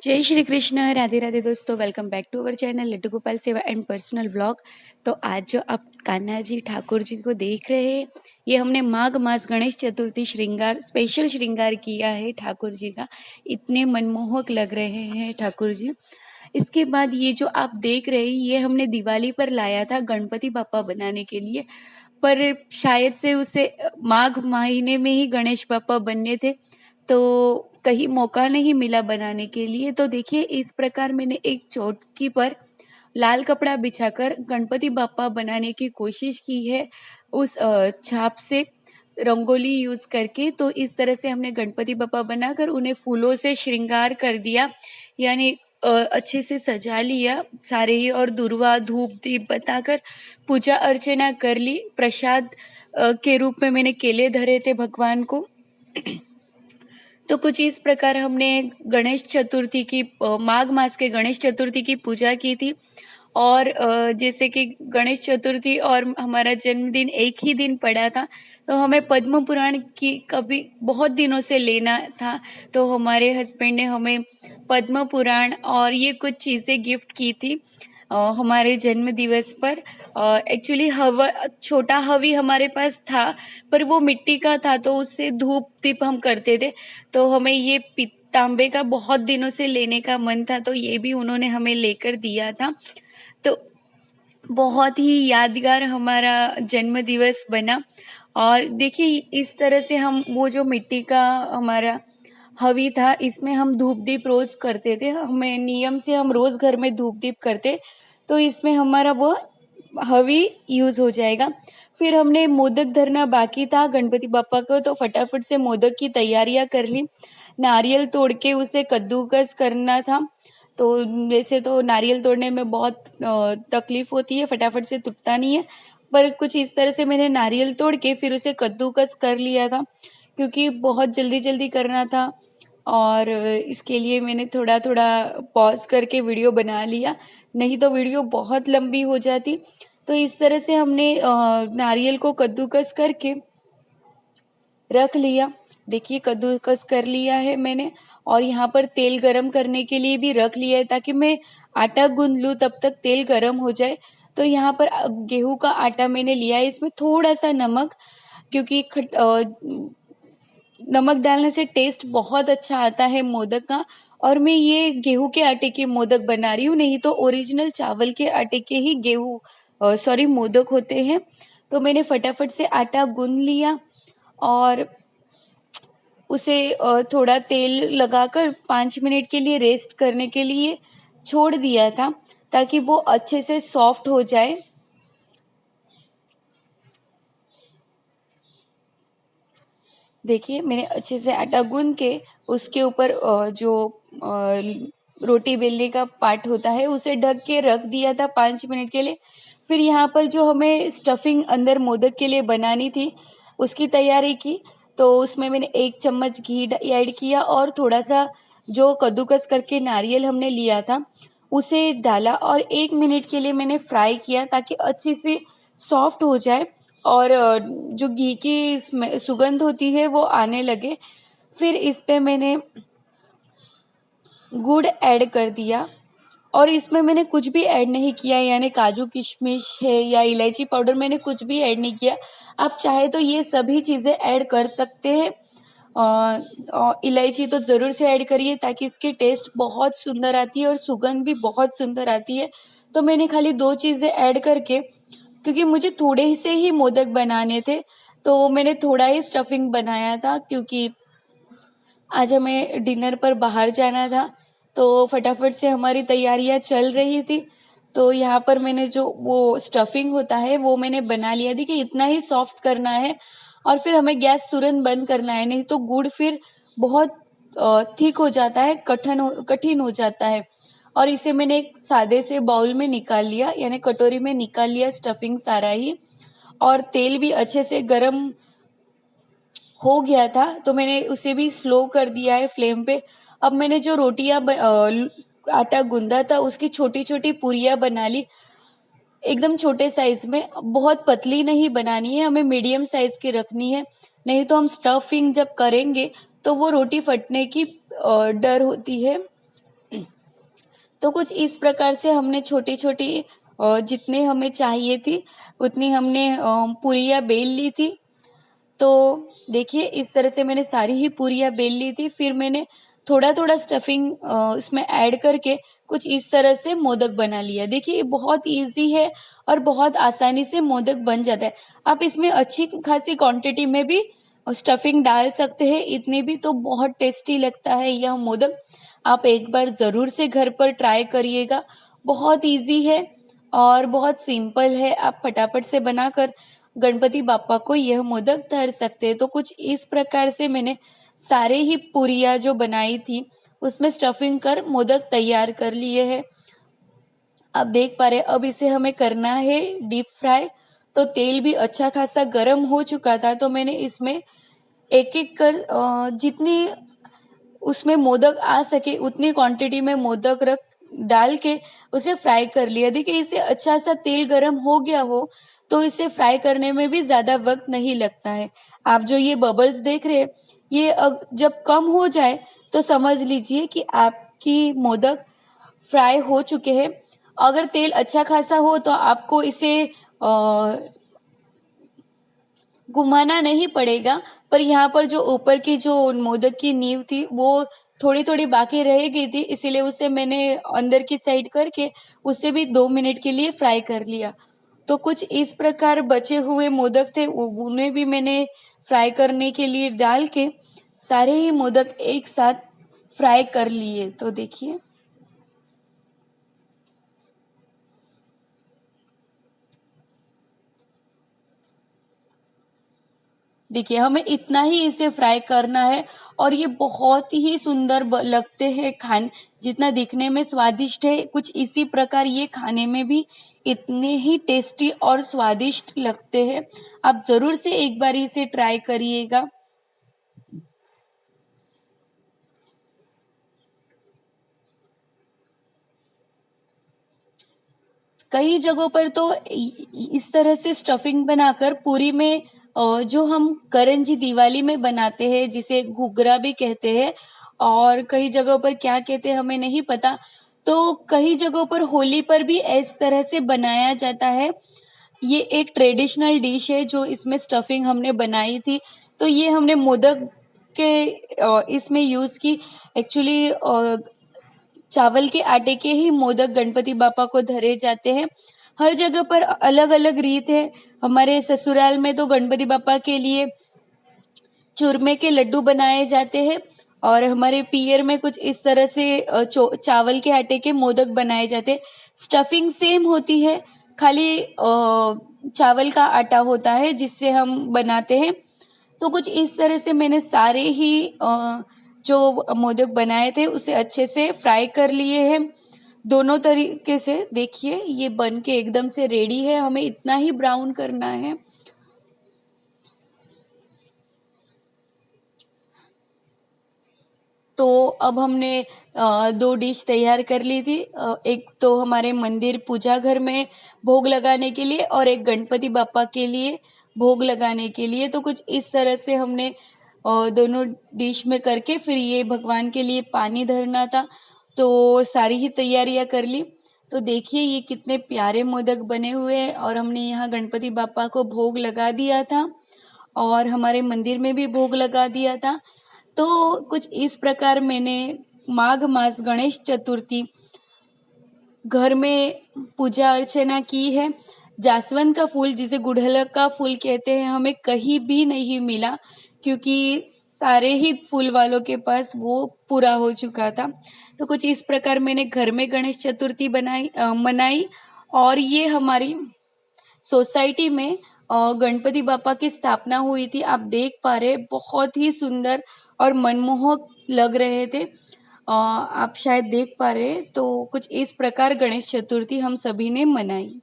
जय श्री कृष्ण, राधे राधे दोस्तों। Welcome back to our channel Laddu Gopal Seva and personal vlog. तो आज जो आप कान्हा जी ठाकुर जी को देख रहे हैं, ये हमने माघ मास गणेश चतुर्थी श्रृंगार स्पेशल श्रृंगार किया है ठाकुर जी का। इतने मनमोहक लग रहे हैं ठाकुर जी। इसके बाद ये जो आप देख रहे हैं, ये हमने दिवाली पर लाया था गणपति बापा बनाने के लिए, पर शायद से उसे माघ महीने में ही गणेश बापा बनने थे, तो कहीं मौका नहीं मिला बनाने के लिए। तो देखिए, इस प्रकार मैंने एक चौकी पर लाल कपड़ा बिछाकर गणपति बापा बनाने की कोशिश की है, उस छाप से रंगोली यूज करके। तो इस तरह से हमने गणपति बापा बनाकर उन्हें फूलों से श्रृंगार कर दिया, यानी अच्छे से सजा लिया सारे ही, और दुर्वा धूप दीप बताकर पूजा अर्चना कर ली। प्रसाद के रूप में मैंने केले धरे थे भगवान को। तो कुछ इस प्रकार हमने गणेश चतुर्थी की माघ मास के गणेश चतुर्थी की पूजा की थी। और जैसे कि गणेश चतुर्थी और हमारा जन्मदिन एक ही दिन पड़ा था, तो हमें पद्म पुराण की कभी बहुत दिनों से लेना था। तो हमारे हस्बैंड ने हमें पद्म पुराण और ये कुछ चीज़ें गिफ्ट की थी हमारे जन्म दिवस पर। एक्चुअली हवा छोटा हवी हमारे पास था, पर वो मिट्टी का था, तो उससे धूप दीप हम करते थे। तो हमें ये तांबे का बहुत दिनों से लेने का मन था, तो ये भी उन्होंने हमें लेकर दिया था। तो बहुत ही यादगार हमारा जन्म दिवस बना। और देखिए, इस तरह से हम वो जो मिट्टी का हमारा हवी था, इसमें हम धूप दीप रोज करते थे। हमें नियम से हम रोज घर में धूप दीप करते, तो इसमें हमारा वो हवी यूज हो जाएगा। फिर हमने मोदक धरना बाकी था गणपति बापा को, तो फटाफट से मोदक की तैयारियां कर ली। नारियल तोड़ के उसे कद्दूकस करना था। तो वैसे तो नारियल तोड़ने में बहुत तकलीफ होती है, फटाफट से टूटता नहीं है, पर कुछ इस तरह से मैंने नारियल तोड़ के फिर उसे कद्दूकस कर लिया था, क्योंकि बहुत जल्दी जल्दी करना था। और इसके लिए मैंने थोड़ा थोड़ा पॉज करके वीडियो बना लिया, नहीं तो वीडियो बहुत लंबी हो जाती। तो इस तरह से हमने नारियल को कद्दूकस करके रख लिया। देखिए, कद्दूकस कर लिया है मैंने, और यहाँ पर तेल गरम करने के लिए भी रख लिया है, ताकि मैं आटा गूंद लूँ तब तक तेल गरम हो जाए। तो यहाँ पर गेहूं का आटा मैंने लिया है, इसमें थोड़ा सा नमक, क्योंकि नमक डालने से टेस्ट बहुत अच्छा आता है मोदक का। और मैं ये गेहूं के आटे के मोदक बना रही हूँ, नहीं तो ओरिजिनल चावल के आटे के ही मोदक होते हैं। तो मैंने फटाफट से आटा गूंद लिया और उसे थोड़ा तेल लगाकर 5 मिनट के लिए रेस्ट करने के लिए छोड़ दिया था, ताकि वो अच्छे से सॉफ्ट हो जाए। देखिए, मैंने अच्छे से आटा गूंद के उसके ऊपर जो रोटी बेलने का पार्ट होता है उसे ढक के रख दिया था 5 मिनट के लिए। फिर यहाँ पर जो हमें स्टफिंग अंदर मोदक के लिए बनानी थी, उसकी तैयारी की। तो उसमें मैंने 1 चम्मच घी ऐड किया, और थोड़ा सा जो कद्दूकस करके नारियल हमने लिया था उसे डाला, और 1 मिनट के लिए मैंने फ्राई किया, ताकि अच्छे से सॉफ्ट हो जाए और जो घी की सुगंध होती है वो आने लगे। फिर इस पे मैंने गुड़ ऐड कर दिया, और इसमें मैंने कुछ भी ऐड नहीं किया, यानी काजू किशमिश है या इलायची पाउडर, मैंने कुछ भी ऐड नहीं किया। आप चाहे तो ये सभी चीज़ें ऐड कर सकते हैं। इलायची तो ज़रूर से ऐड करिए, ताकि इसकी टेस्ट बहुत सुंदर आती है और सुगंध भी बहुत सुंदर आती है। तो मैंने खाली 2 चीज़ें ऐड करके, क्योंकि मुझे थोड़े ही से ही मोदक बनाने थे, तो मैंने थोड़ा ही स्टफिंग बनाया था, क्योंकि आज हमें डिनर पर बाहर जाना था। तो फटाफट से हमारी तैयारियां चल रही थी। तो यहाँ पर मैंने जो वो स्टफिंग होता है वो मैंने बना लिया थी, कि इतना ही सॉफ्ट करना है, और फिर हमें गैस तुरंत बंद करना है, नहीं तो गुड़ फिर बहुत थिक हो जाता है, कठिन हो जाता है। और इसे मैंने एक सादे से बाउल में निकाल लिया, यानी कटोरी में निकाल लिया स्टफिंग सारा ही। और तेल भी अच्छे से गरम हो गया था, तो मैंने उसे भी स्लो कर दिया है फ्लेम पे। अब मैंने जो आटा गूंदा था उसकी छोटी छोटी पूरियां बना ली, एकदम छोटे साइज में। बहुत पतली नहीं बनानी है, हमें मीडियम साइज की रखनी है, नहीं तो हम स्टफिंग जब करेंगे तो वो रोटी फटने की डर होती है। तो कुछ इस प्रकार से हमने छोटी छोटी जितने हमें चाहिए थी उतनी हमने पूरियाँ बेल ली थी। तो देखिए इस तरह से मैंने सारी ही पूरियाँ बेल ली थी। फिर मैंने थोड़ा थोड़ा स्टफिंग इसमें ऐड करके कुछ इस तरह से मोदक बना लिया। देखिए ये बहुत इजी है और बहुत आसानी से मोदक बन जाता है। आप इसमें अच्छी खासी क्वांटिटी में भी स्टफिंग डाल सकते हैं, इतनी भी तो बहुत टेस्टी लगता है यह मोदक। आप एक बार ज़रूर से घर पर ट्राई करिएगा। बहुत इजी है और बहुत सिंपल है। आप फटाफट से बनाकर गणपति बापा को यह मोदक धर सकते हैं। तो कुछ इस प्रकार से मैंने सारे ही पूरियाँ जो बनाई थी उसमें स्टफिंग कर मोदक तैयार कर लिए हैं। आप देख पा रहे हैं, अब इसे हमें करना है डीप फ्राई। तो तेल भी अच्छा खासा गर्म हो चुका था, तो मैंने इसमें एक एक कर जितनी उसमें मोदक आ सके उतनी क्वांटिटी में मोदक रख डाल के उसे फ्राई कर लिया। देखिए इसे अच्छा सा तेल गरम हो गया हो तो इसे फ्राई करने में भी ज्यादा वक्त नहीं लगता है। आप जो ये बबल्स देख रहे हैं, ये जब कम हो जाए तो समझ लीजिए कि आपकी मोदक फ्राई हो चुके हैं। अगर तेल अच्छा खासा हो तो आपको इसे घुमाना नहीं पड़ेगा, पर यहाँ पर जो ऊपर की जो मोदक की नींव थी वो थोड़ी थोड़ी बाकी रह गई थी, इसीलिए उसे मैंने अंदर की साइड करके उसे भी 2 मिनट के लिए फ्राई कर लिया। तो कुछ इस प्रकार बचे हुए मोदक थे, उन्हें भी मैंने फ्राई करने के लिए डाल के सारे ही मोदक एक साथ फ्राई कर लिए। तो देखिए देखिए हमें इतना ही इसे फ्राई करना है और ये बहुत ही सुंदर लगते हैं खान जितना दिखने में स्वादिष्ट है, कुछ इसी प्रकार ये खाने में भी इतने ही टेस्टी और स्वादिष्ट लगते हैं। आप जरूर से एक बार इसे ट्राई करिएगा। कई जगहों पर तो इस तरह से स्टफिंग बनाकर पूरी में जो हम करंजी दिवाली में बनाते हैं जिसे घुघरा भी कहते हैं, और कई जगहों पर क्या कहते हैं हमें नहीं पता। तो कई जगहों पर होली पर भी इस तरह से बनाया जाता है। ये एक ट्रेडिशनल डिश है जो इसमें स्टफिंग हमने बनाई थी। तो ये हमने मोदक के इसमें यूज की। एक्चुअली चावल के आटे के ही मोदक गणपति बापा को धरे जाते हैं। हर जगह पर अलग अलग रीत है। हमारे ससुराल में तो गणपति बापा के लिए चूरमे के लड्डू बनाए जाते हैं, और हमारे पियर में कुछ इस तरह से चावल के आटे के मोदक बनाए जाते हैं। स्टफिंग सेम होती है, खाली चावल का आटा होता है जिससे हम बनाते हैं। तो कुछ इस तरह से मैंने सारे ही जो मोदक बनाए थे उसे अच्छे से फ्राई कर लिए हैं दोनों तरीके से। देखिए ये बन के एकदम से रेडी है, हमें इतना ही ब्राउन करना है। तो अब हमने दो डिश तैयार कर ली थी। एक तो हमारे मंदिर पूजा घर में भोग लगाने के लिए और एक गणपति बापा के लिए भोग लगाने के लिए। तो कुछ इस तरह से हमने दोनों डिश में करके फिर ये भगवान के लिए पानी धरना था, तो सारी ही तैयारियां कर ली। तो देखिए ये कितने प्यारे मोदक बने हुए हैं, और हमने यहाँ गणपति बापा को भोग लगा दिया था और हमारे मंदिर में भी भोग लगा दिया था। तो कुछ इस प्रकार मैंने माघ मास गणेश चतुर्थी घर में पूजा अर्चना की है। जासवंत का फूल जिसे गुड़हल का फूल कहते हैं हमें कहीं भी नहीं मिला, क्योंकि सारे ही फूल वालों के पास वो पूरा हो चुका था। तो कुछ इस प्रकार मैंने घर में गणेश चतुर्थी मनाई। और ये हमारी सोसाइटी में गणपति बापा की स्थापना हुई थी। आप देख पा रहे बहुत ही सुंदर और मनमोहक लग रहे थे। आप शायद देख पा रहे। तो कुछ इस प्रकार गणेश चतुर्थी हम सभी ने मनाई।